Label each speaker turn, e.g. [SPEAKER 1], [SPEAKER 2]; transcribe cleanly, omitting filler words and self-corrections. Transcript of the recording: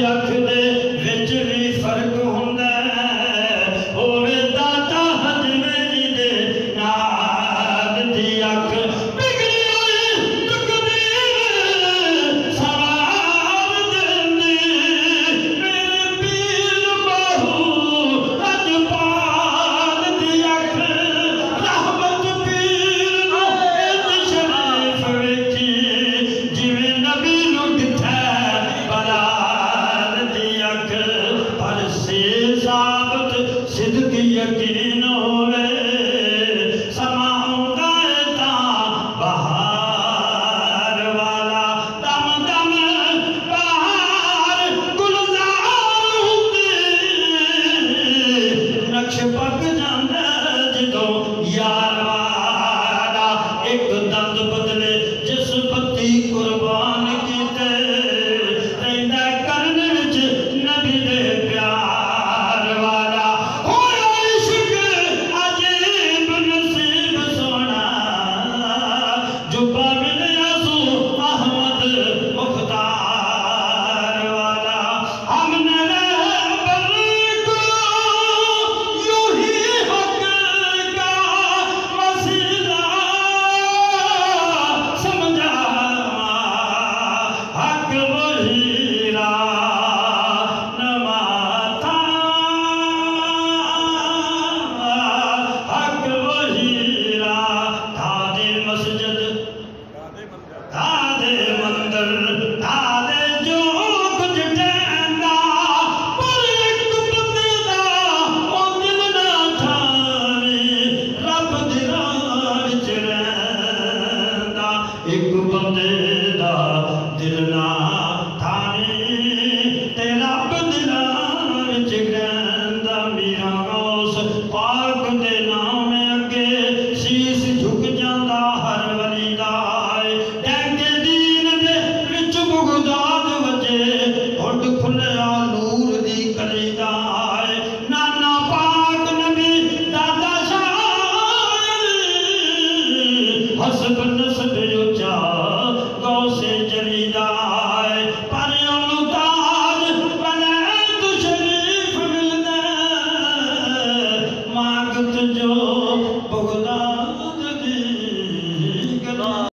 [SPEAKER 1] اکھ دے وچ بھی فرق ہوندا ہوے داتا حج میری دے نال دی اکھ بگڑی ہوئی تقدیر سوار دینی میرے پیر بہو اج پال دی اکھ رحمت پیر نو اج شریف ویکھی جویں نبی نو ڈٹھا بلال دی اکھ پر سے ثابت صدق یقین ہوئے سماؤں گائے تاں بہار والا دم دم بہار گلزار ہوندی نقش پک جاندے جدوں یار والا ایک دند بدلے جس پتی قربان کیتے رہندا کرن وچ نبی دے پیار والا ہویا عشق عجیب نصیب سونا جبا ملیا سو احمد مختار والا ہم نے رہبر کو یوں ہی حق کا وسیلہ سمجھا حق وہی رہنما تھا حق وہی دھادے مسجد دھادے مندر دھادے جو کچھ ٹیندا پر ایک بندے دا او دل نہ تھاوی رب دی راہ وچ رہندا ایک بندے دا دل نہ تھاوی تے رب دی راہ وچ رہندا میرا غوث پاک دے نام اگے شیش جھک جاندا ہر ولی دا ڈینگے دین دے وچ بغداد وجے ہڈ کھلیا نور دی کلی دا نانا پاک نبی دادا شاہ حسب نسب اچا غوث جلی دا پر اونوں تاج بلند شریف ملدا مانگت جو بغداد